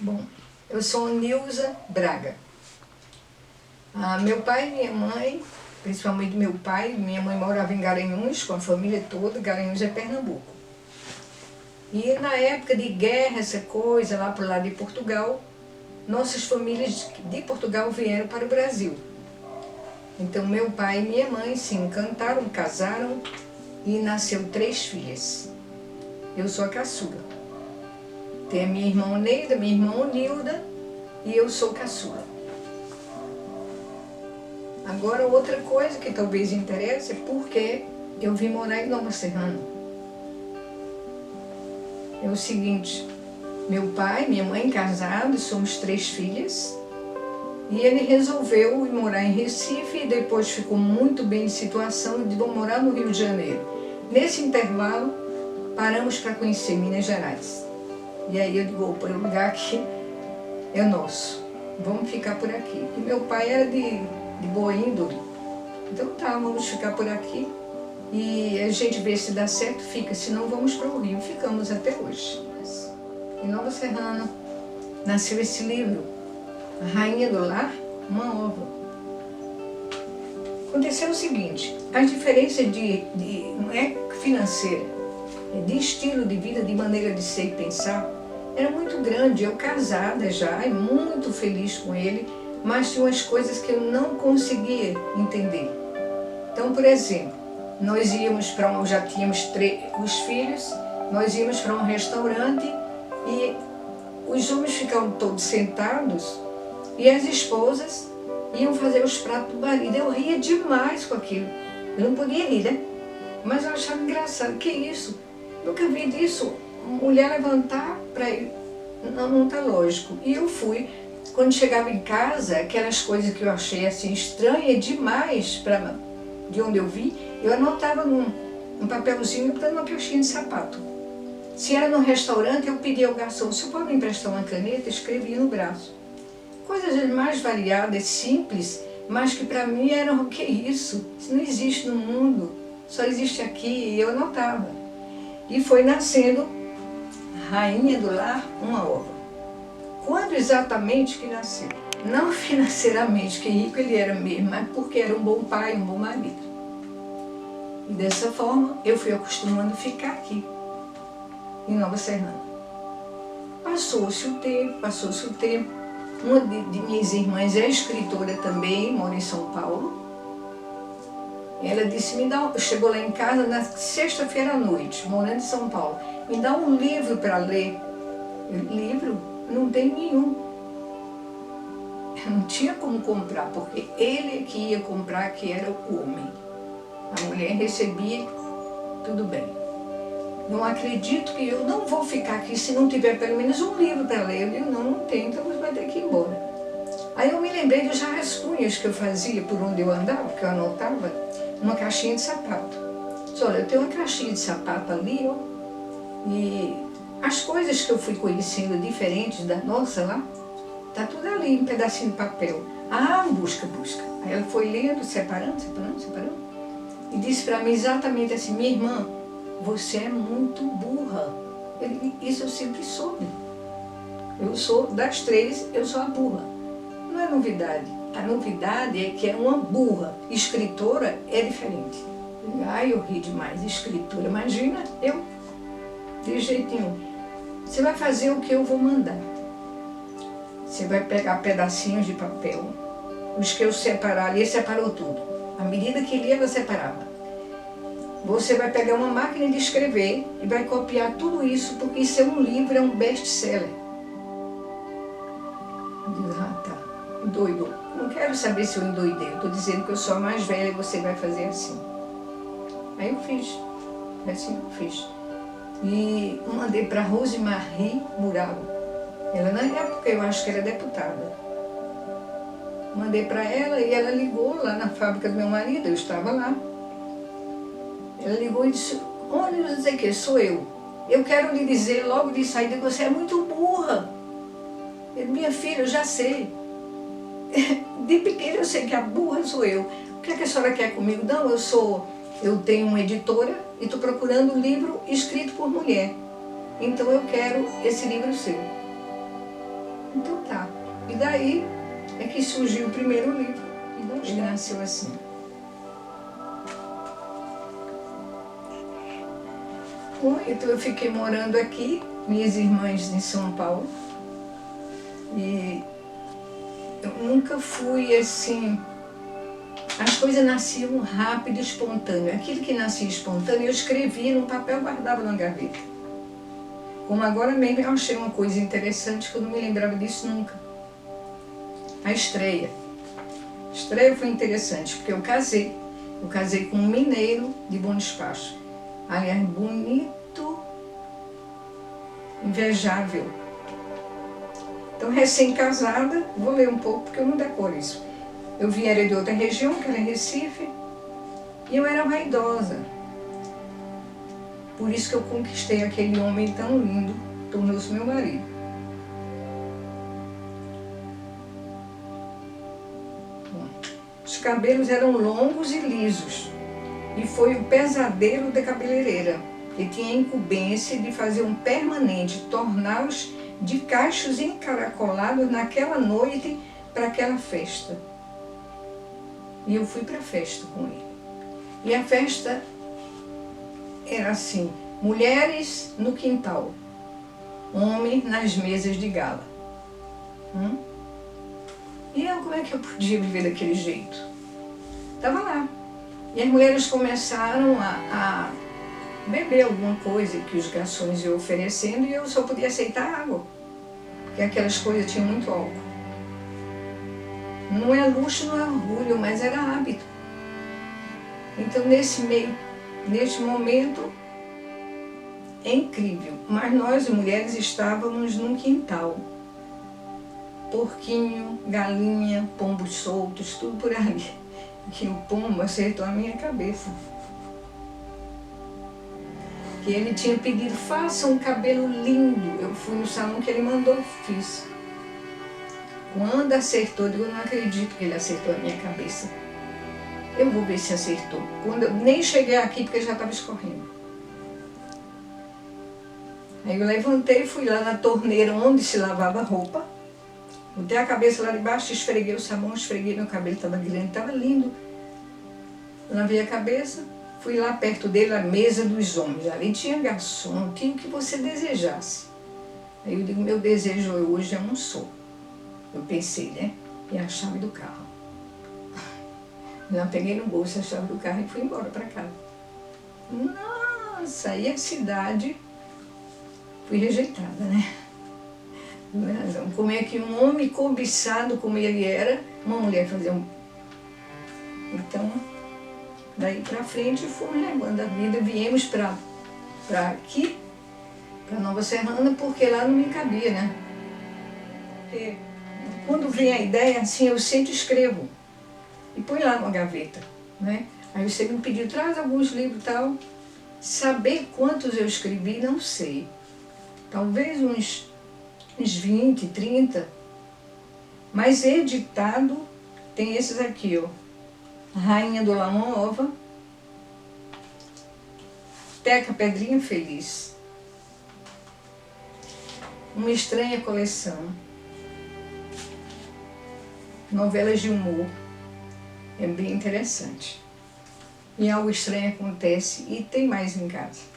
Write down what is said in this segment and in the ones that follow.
Bom, eu sou Nilza Braga. Meu pai e minha mãe, principalmente meu pai, minha mãe morava em Garanhuns com a família toda. Garanhuns é Pernambuco. E na época de guerra, essa coisa, lá pro lado de Portugal, nossas famílias de Portugal vieram para o Brasil. Então meu pai e minha mãe se encantaram, casaram e nasceu 3 filhas. Eu sou a caçula. Tem a minha irmã Neida, minha irmã Nilda e eu sou caçula. Agora outra coisa que talvez interesse é porque eu vim morar em Nova Serrana. É o seguinte, meu pai, minha mãe casados, somos 3 filhas, e ele resolveu ir morar em Recife e depois ficou muito bem de situação de morar no Rio de Janeiro. Nesse intervalo, paramos para conhecer Minas Gerais. E aí eu digo, opa, o lugar aqui é nosso, vamos ficar por aqui. E meu pai era de boa índole, então tá, vamos ficar por aqui. E a gente vê se dá certo, fica, se não vamos para o Rio. Ficamos até hoje. Em Nova Serrana nasceu esse livro, A Rainha do Lar, uma ova. Aconteceu o seguinte, as diferenças não é financeira, é de estilo de vida, de maneira de ser e pensar, era muito grande. Eu casada já, e muito feliz com ele, mas tinha umas coisas que eu não conseguia entender. Então, por exemplo, nós íamos para já tínhamos os filhos, nós íamos para um restaurante e os homens ficavam todos sentados e as esposas iam fazer os pratos do marido. Eu ria demais com aquilo. Eu não podia rir, né? Mas eu achava engraçado. Que isso? Nunca vi disso. Mulher levantar para ir. Não tá lógico. E eu fui. Quando chegava em casa, aquelas coisas que eu achei assim estranha demais de onde eu vi, eu anotava num papelzinho dando uma caixinha de sapato. Se era no restaurante, eu pedia ao garçom, se pode me emprestar uma caneta, escrevia no braço. Coisas mais variadas, simples, mas que para mim eram, o que é isso? Isso não existe no mundo, só existe aqui, e eu anotava. E foi nascendo Rainha do Lar, uma ova. Quando exatamente que nasceu? Não financeiramente, que rico ele era mesmo, mas porque era um bom pai, um bom marido. E dessa forma, eu fui acostumando a ficar aqui, em Nova Serrana. Passou-se o tempo. Uma de minhas irmãs é escritora também, mora em São Paulo. Ela disse, chegou lá em casa na sexta-feira à noite, morando em São Paulo, me dá um livro para ler. Livro? Não tem nenhum. Eu não tinha como comprar, porque ele que ia comprar, que era o homem. A mulher recebia, tudo bem. Não acredito que eu não vou ficar aqui se não tiver pelo menos um livro para ler. Eu digo, não tem, então você vai ter que ir embora. Aí eu me lembrei dos rascunhos que eu fazia por onde eu andava, que eu anotava, numa caixinha de sapato. Disse, olha, eu tenho uma caixinha de sapato ali, ó, e as coisas que eu fui conhecendo diferentes da nossa lá, tá tudo ali, um pedacinho de papel. Busca. Aí ela foi lendo, separando, e disse para mim exatamente assim, minha irmã, você é muito burra. Isso eu sempre soube. Eu sou das 3, eu sou a burra. Não é novidade. A novidade é que é uma burra. Escritora é diferente. Eu ri demais. Escritora, imagina, eu, de jeitinho. Você vai fazer o que eu vou mandar. Você vai pegar pedacinhos de papel. Os que eu separar ali, separou tudo. À medida que lia, ela separava. Você vai pegar uma máquina de escrever e vai copiar tudo isso, porque isso é um livro, é um best-seller. Eu digo, tá, doido. Não quero saber se eu endoidei, eu estou dizendo que eu sou a mais velha e você vai fazer assim. Aí eu fiz, assim eu fiz. E mandei para Rosemarie Mural. Ela na época eu acho que era deputada. Mandei para ela e ela ligou lá na fábrica do meu marido, eu estava lá. Ela ligou e disse, olha, não sei o que, sou eu. Eu quero lhe dizer logo de saída que você é muito burra. Eu, minha filha, eu já sei. De pequena eu sei que a burra sou eu. O que é que a senhora quer comigo? Não, eu tenho uma editora e estou procurando um livro escrito por mulher. Então eu quero esse livro seu. Então tá. E daí é que surgiu o primeiro livro. E ele nasceu assim. Bom, então eu fiquei morando aqui, minhas irmãs em São Paulo. E eu nunca fui assim... As coisas nasciam rápido e espontâneo. Aquilo que nascia espontâneo, eu escrevia no papel e guardava na gaveta. Como agora mesmo eu achei uma coisa interessante que eu não me lembrava disso nunca. A estreia. A estreia foi interessante, porque eu casei. Eu casei com um mineiro de Bom Despacho. Aliás, bonito, invejável. Então, recém-casada, vou ler um pouco, porque eu não decoro isso. Eu era de outra região, que era em Recife, e eu era vaidosa. Por isso que eu conquistei aquele homem tão lindo, tornou-se meu marido. Bom, os cabelos eram longos e lisos, e foi o pesadelo da cabeleireira, que tinha a incumbência de fazer um permanente, torná-los de cachos encaracolados naquela noite para aquela festa. E eu fui para a festa com ele. E a festa era assim, mulheres no quintal, homens nas mesas de gala. E eu, como é que eu podia viver daquele jeito? Estava lá. E as mulheres começaram a beber alguma coisa que os garçons iam oferecendo e eu só podia aceitar água, porque aquelas coisas tinham muito álcool. Não é luxo, não é orgulho, mas era hábito. Então, neste momento, é incrível. Mas nós, mulheres, estávamos num quintal. Porquinho, galinha, pombos soltos, tudo por ali. Que o pombo acertou a minha cabeça. Que ele tinha pedido, faça um cabelo lindo. Eu fui no salão que ele mandou, fiz. Quando acertou, eu digo, eu não acredito que ele acertou a minha cabeça. Eu vou ver se acertou. Quando eu nem cheguei aqui, porque já estava escorrendo. Aí eu levantei, fui lá na torneira onde se lavava roupa. Botei a cabeça lá debaixo, esfreguei o sabão, esfreguei meu cabelo, estava grande, estava lindo. Lavei a cabeça, fui lá perto dele, a mesa dos homens. Ali tinha garçom, tinha o que você desejasse. Aí eu digo, meu desejo hoje é um só. Eu pensei, né? E a chave do carro. Eu peguei no bolso a chave do carro e fui embora para casa. Nossa, aí a cidade... Fui rejeitada, né? Como é que um homem cobiçado como ele era, uma mulher fazia um... Então, daí para frente fomos levando a vida, viemos para aqui, para Nova Serrana, porque lá não me cabia, né? Porque quando vem a ideia, assim, eu sempre escrevo e põe lá numa gaveta, né? Aí você me pediu, traz alguns livros e tal. Saber quantos eu escrevi, não sei. Talvez uns 20, 30. Mas editado, tem esses aqui, ó. Rainha do Lamão Ova, Teca Pedrinha Feliz, Uma Estranha Coleção, novelas de humor, é bem interessante. E algo estranho acontece e tem mais em casa.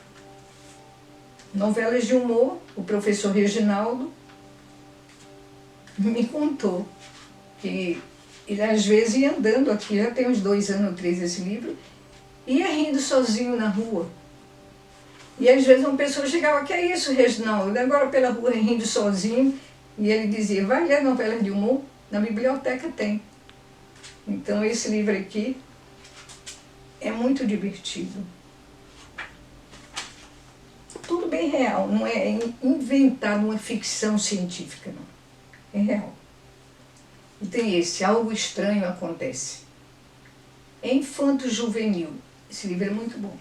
Novelas de humor, o professor Reginaldo me contou que ele às vezes ia andando aqui, já tem uns 2 anos ou 3 esse livro, ia rindo sozinho na rua. E às vezes uma pessoa chegava, que é isso, Reginaldo? Agora pela rua rindo sozinho. E ele dizia, vai ler novelas de humor? Na biblioteca tem. Então esse livro aqui é muito divertido. Tudo bem real, não é inventado uma ficção científica, não. É real. E tem esse, Algo Estranho Acontece. É infanto-juvenil. Esse livro é muito bom.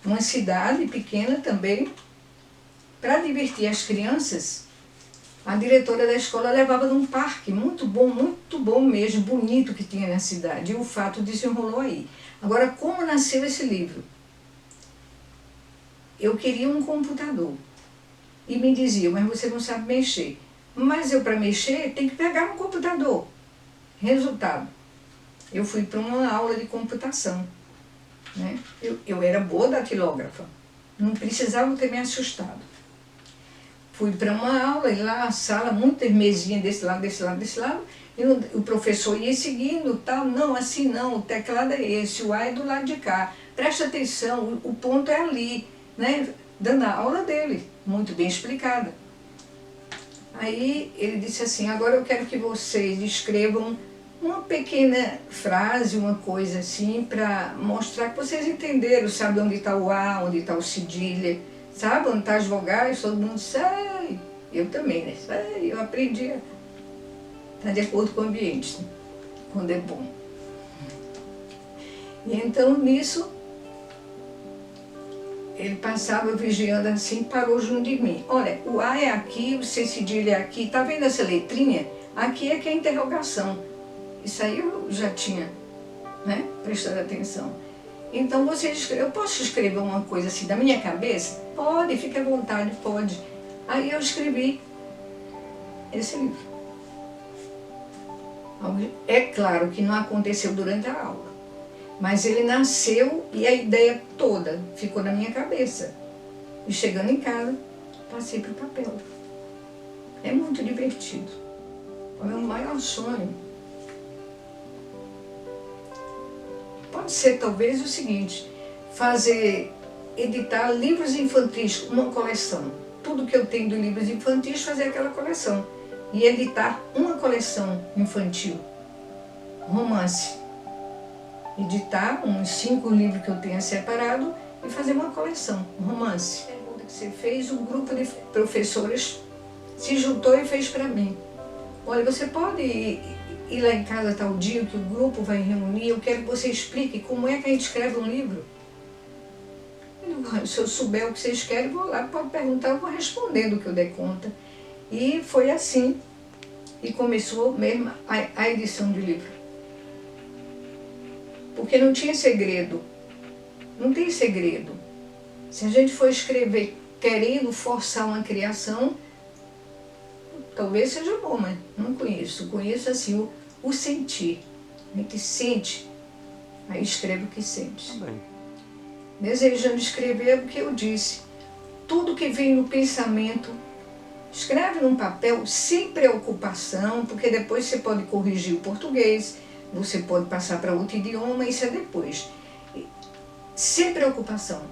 Uma cidade pequena também, para divertir as crianças, a diretora da escola levava num parque muito bom mesmo, bonito que tinha na cidade. E o fato desenrolou aí. Agora, como nasceu esse livro? Eu queria um computador. E me diziam, mas você não sabe mexer. Mas eu, para mexer, tem que pegar no computador. Resultado, eu fui para uma aula de computação, né? Eu era boa datilógrafa, não precisava ter me assustado. Fui para uma aula e lá a sala, muitas mesinhas desse lado, desse lado, desse lado, e o professor ia seguindo, tal, não, assim não, o teclado é esse, o A é do lado de cá, presta atenção, o ponto é ali, né? Dando a aula dele, muito bem explicada. Aí ele disse assim, agora eu quero que vocês escrevam uma pequena frase, uma coisa assim, para mostrar que vocês entenderam, sabe onde está o A, onde está o cedilha, sabe onde está as vogais, todo mundo sai. Eu também, né? Sei, eu aprendi a estar de acordo com o ambiente, quando é bom. E então, nisso, ele passava vigiando assim, parou junto de mim. Olha, o A é aqui, o C cedilha é aqui, tá vendo essa letrinha? Aqui é que é a interrogação. Isso aí eu já tinha, né, prestado atenção. Então você escreve, eu posso escrever uma coisa assim da minha cabeça? Pode, fique à vontade, pode. Aí eu escrevi esse livro. É claro que não aconteceu durante a aula, mas ele nasceu e a ideia toda ficou na minha cabeça. E chegando em casa, passei para o papel. É muito divertido. É o meu maior sonho. Pode ser talvez o seguinte, editar livros infantis, uma coleção. Tudo que eu tenho de livros infantis, fazer aquela coleção. E editar uma coleção infantil, romance. Editar uns 5 livros que eu tenha separado e fazer uma coleção, romance. A pergunta que você fez, um grupo de professores se juntou e fez para mim. Olha, você pode ir lá em casa tal dia que o grupo vai reunir, eu quero que você explique como é que a gente escreve um livro. Se eu souber o que vocês querem, vou lá, pode perguntar, eu vou responder do que eu der conta. E foi assim, e começou mesmo a edição de livro. Porque não tinha segredo, não tem segredo. Se a gente for escrever querendo forçar uma criação, talvez seja bom, mas não conheço. Conheço assim o sentir. A gente sente, aí escreve o que sente. Bem. Desejando escrever o que eu disse. Tudo que vem no pensamento, escreve num papel sem preocupação, porque depois você pode corrigir o português, você pode passar para outro idioma, isso é depois. Sem preocupação.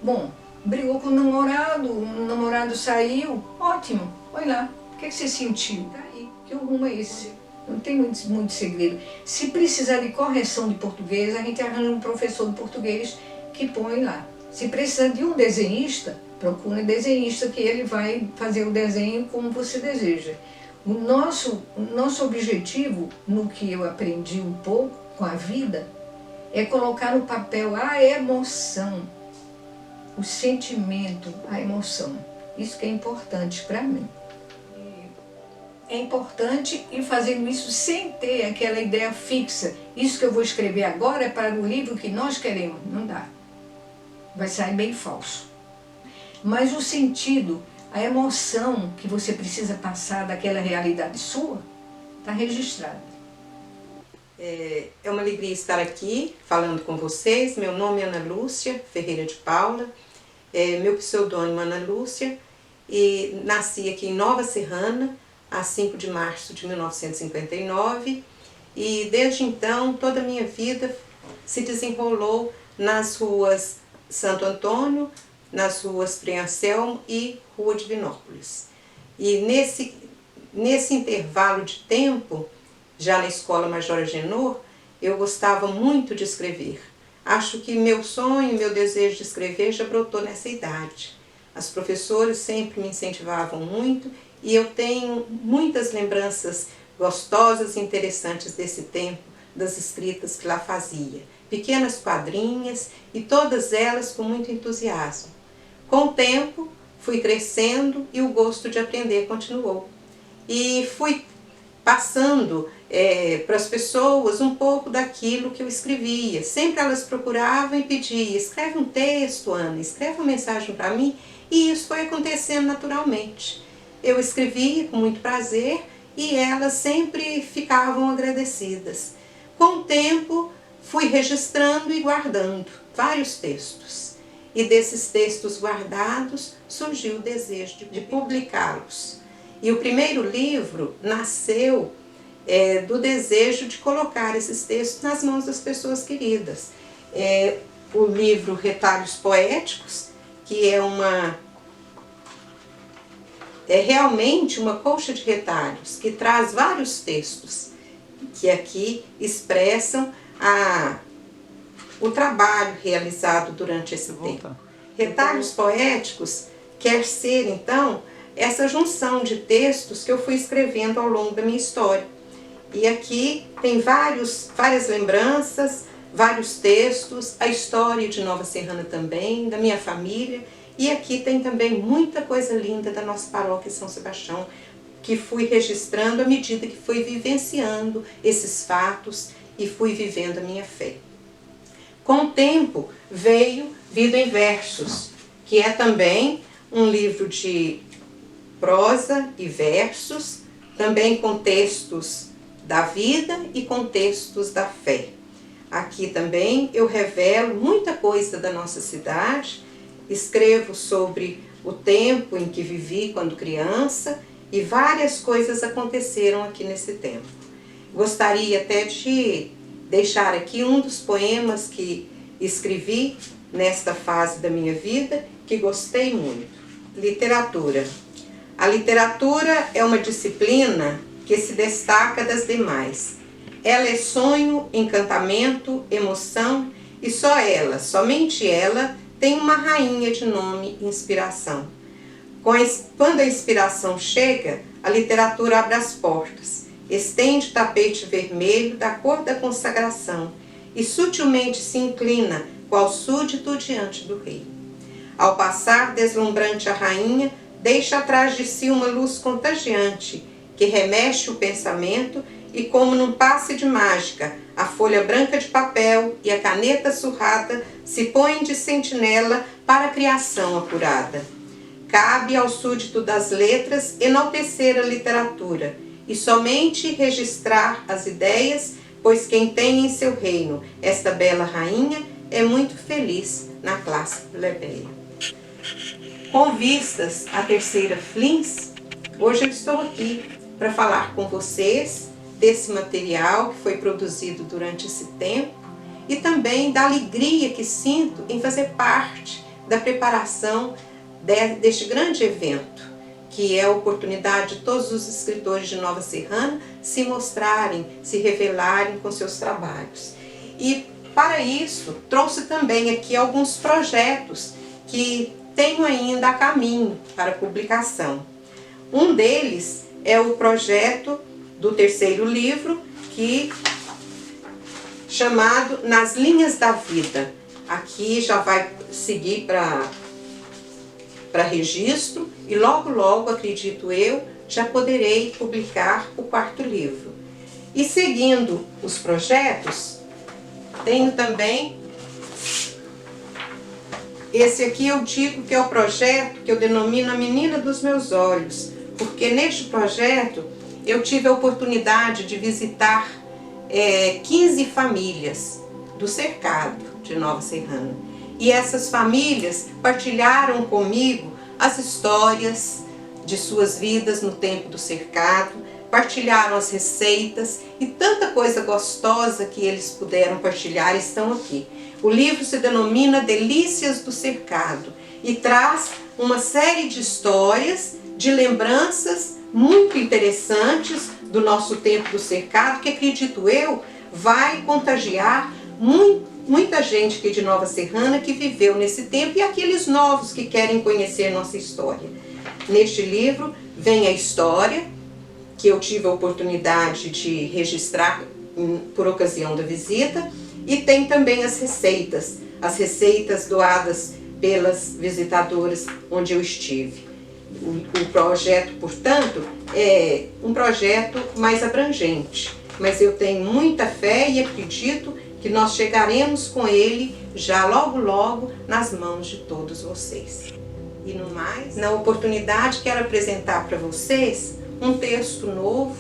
Bom, brigou com o namorado saiu, ótimo, olha lá. O que você sentiu? Tá aí, que rumo é esse? Não tem muito segredo. Se precisar de correção de português, a gente arranja um professor de português que põe lá. Se precisar de um desenhista, procura um desenhista que ele vai fazer o desenho como você deseja. O nosso objetivo, no que eu aprendi um pouco com a vida, é colocar no papel a emoção, o sentimento, a emoção. Isso que é importante para mim. É importante ir fazendo isso sem ter aquela ideia fixa. Isso que eu vou escrever agora é para o livro que nós queremos. Não dá. Vai sair bem falso. Mas o sentido, a emoção que você precisa passar daquela realidade sua, está registrada. É uma alegria estar aqui falando com vocês. Meu nome é Ana Lúcia Ferreira de Paula. Meu pseudônimo é Ana Lúcia. E nasci aqui em Nova Serrana, a 5 de março de 1959, e desde então toda a minha vida se desenrolou nas ruas Santo Antônio, nas ruas Frei Anselmo e Rua Divinópolis. E nesse intervalo de tempo, já na Escola Major Agenor, eu gostava muito de escrever. Acho que meu sonho, meu desejo de escrever já brotou nessa idade. As professoras sempre me incentivavam muito e eu tenho muitas lembranças gostosas e interessantes desse tempo, das escritas que lá fazia. Pequenas quadrinhas e todas elas com muito entusiasmo. Com o tempo, fui crescendo e o gosto de aprender continuou. E fui passando para as pessoas um pouco daquilo que eu escrevia. Sempre elas procuravam e pediam, escreve um texto, Ana, escreve uma mensagem para mim, e isso foi acontecendo naturalmente. eu escrevia com muito prazer e elas sempre ficavam agradecidas. Com o tempo, fui registrando e guardando vários textos. E desses textos guardados surgiu o desejo de publicá-los. E o primeiro livro nasceu do desejo de colocar esses textos nas mãos das pessoas queridas. O livro Retalhos Poéticos, que é realmente uma colcha de retalhos, que traz vários textos que aqui expressam o trabalho realizado durante esse tempo. Retalhos Poéticos quer ser, então, essa junção de textos que eu fui escrevendo ao longo da minha história. E aqui tem várias lembranças, vários textos, a história de Nova Serrana também, da minha família. E aqui tem também muita coisa linda da nossa paróquia São Sebastião, que fui registrando à medida que fui vivenciando esses fatos e fui vivendo a minha fé. Com o tempo veio Vida em Versos, que é também um livro de prosa e versos, também com textos da vida e com textos da fé. Aqui também eu revelo muita coisa da nossa cidade, escrevo sobre o tempo em que vivi quando criança e várias coisas aconteceram aqui nesse tempo. Gostaria até de deixar aqui um dos poemas que escrevi nesta fase da minha vida, que gostei muito. Literatura. A literatura é uma disciplina que se destaca das demais. Ela é sonho, encantamento, emoção e só ela, somente ela, tem uma rainha de nome inspiração. Quando a inspiração chega, a literatura abre as portas, estende o tapete vermelho da cor da consagração e sutilmente se inclina, qual súdito diante do rei. Ao passar deslumbrante a rainha, deixa atrás de si uma luz contagiante, que remexe o pensamento e, como num passe de mágica, a folha branca de papel e a caneta surrada se põem de sentinela para a criação apurada. Cabe ao súdito das letras enaltecer a literatura e somente registrar as ideias, pois quem tem em seu reino esta bela rainha é muito feliz na classe plebeia. Com vistas à terceira Flins, hoje eu estou aqui para falar com vocês desse material que foi produzido durante esse tempo e também da alegria que sinto em fazer parte da preparação deste grande evento, que é a oportunidade de todos os escritores de Nova Serrana se mostrarem, se revelarem com seus trabalhos. E para isso trouxe também aqui alguns projetos que tenho ainda a caminho para publicação. Um deles é o projeto do terceiro livro, chamado Nas Linhas da Vida. Aqui já vai seguir para registro e logo, acredito eu, já poderei publicar o quarto livro. E seguindo os projetos, tenho também esse aqui, eu digo que é o projeto que eu denomino a Menina dos Meus Olhos, porque neste projeto eu tive a oportunidade de visitar 15 famílias do cercado de Nova Serrana. E essas famílias partilharam comigo as histórias de suas vidas no tempo do cercado, partilharam as receitas e tanta coisa gostosa que eles puderam partilhar estão aqui. O livro se denomina Delícias do Cercado e traz uma série de histórias, de lembranças muito interessantes do nosso tempo do cercado, que acredito eu vai contagiar muita gente aqui de Nova Serrana que viveu nesse tempo e aqueles novos que querem conhecer nossa história. Neste livro vem a história que eu tive a oportunidade de registrar por ocasião da visita, e tem também as receitas doadas pelas visitadoras onde eu estive. O projeto, portanto, é um projeto mais abrangente, mas eu tenho muita fé e acredito que nós chegaremos com ele já logo nas mãos de todos vocês. E no mais, na oportunidade, quero apresentar para vocês um texto novo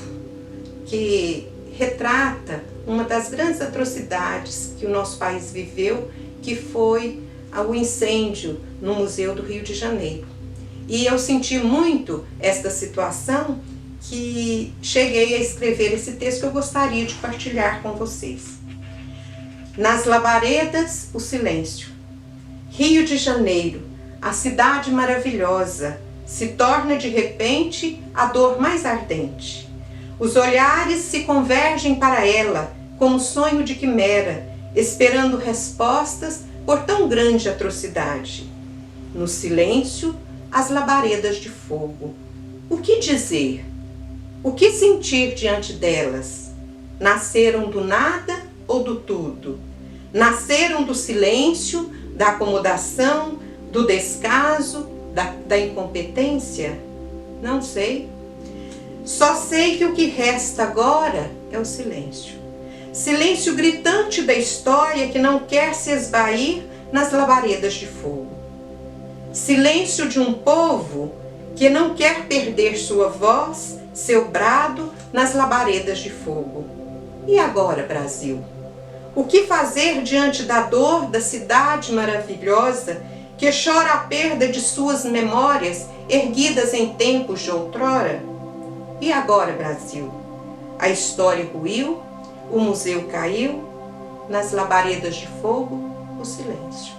que retrata uma das grandes atrocidades que o nosso país viveu, que foi o incêndio no Museu do Rio de Janeiro. E eu senti muito esta situação que cheguei a escrever esse texto que eu gostaria de partilhar com vocês. Nas labaredas, o silêncio. Rio de Janeiro, a cidade maravilhosa, se torna de repente a dor mais ardente. Os olhares se convergem para ela como sonho de quimera, esperando respostas por tão grande atrocidade. No silêncio, as labaredas de fogo. O que dizer? O que sentir diante delas? Nasceram do nada ou do tudo? Nasceram do silêncio, da acomodação, do descaso, da incompetência? Não sei. Só sei que o que resta agora é o silêncio. Silêncio gritante da história que não quer se esvair nas labaredas de fogo. Silêncio de um povo que não quer perder sua voz, seu brado nas labaredas de fogo. E agora, Brasil? O que fazer diante da dor da cidade maravilhosa que chora a perda de suas memórias erguidas em tempos de outrora? E agora, Brasil? A história ruiu, o museu caiu, nas labaredas de fogo, o silêncio.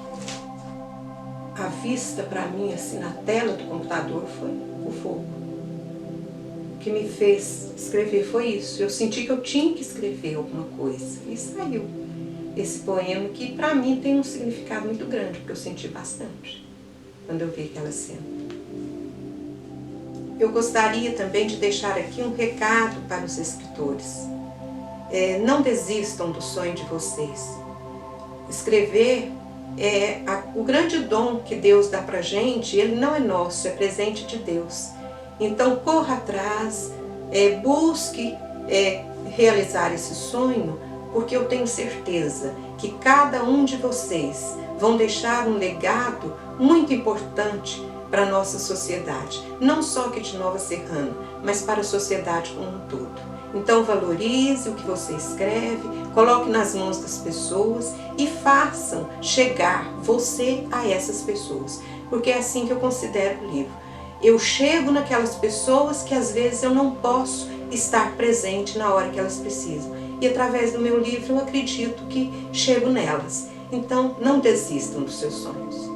A vista para mim, assim, na tela do computador, foi o fogo. O que me fez escrever foi isso. Eu senti que eu tinha que escrever alguma coisa. E saiu esse poema que para mim tem um significado muito grande, porque eu senti bastante quando eu vi aquela cena. Eu gostaria também de deixar aqui um recado para os escritores. Não desistam do sonho de vocês. Escrever é o grande dom que Deus dá para a gente. Ele não é nosso, é presente de Deus. Então corra atrás, busque realizar esse sonho, porque eu tenho certeza que cada um de vocês vão deixar um legado muito importante para a nossa sociedade, não só aqui de Nova Serrana, mas para a sociedade como um todo. Então valorize o que você escreve, coloque nas mãos das pessoas e façam chegar você a essas pessoas, porque é assim que eu considero o livro. Eu chego naquelas pessoas que às vezes eu não posso estar presente na hora que elas precisam, e através do meu livro eu acredito que chego nelas. Então não desistam dos seus sonhos.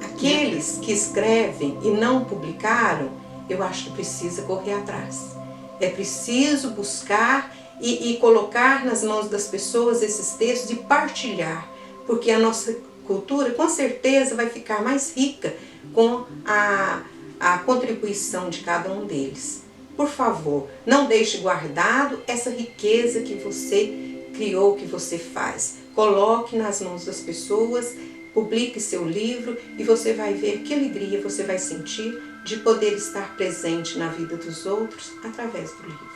Aqueles que escrevem e não publicaram, eu acho que precisa correr atrás. É preciso buscar e colocar nas mãos das pessoas esses textos e partilhar, porque a nossa cultura com certeza vai ficar mais rica com a contribuição de cada um deles. Por favor, não deixe guardado essa riqueza que você criou, que você faz. Coloque nas mãos das pessoas, publique seu livro e você vai ver que alegria você vai sentir de poder estar presente na vida dos outros através do livro.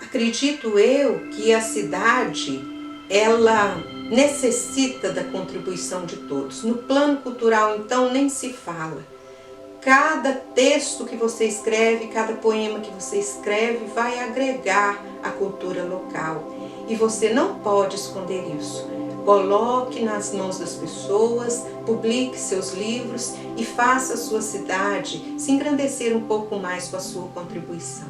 Acredito eu que a cidade, ela necessita da contribuição de todos. No plano cultural, então, nem se fala. Cada texto que você escreve, cada poema que você escreve vai agregar à cultura local. E você não pode esconder isso. Coloque nas mãos das pessoas, publique seus livros e faça a sua cidade se engrandecer um pouco mais com a sua contribuição.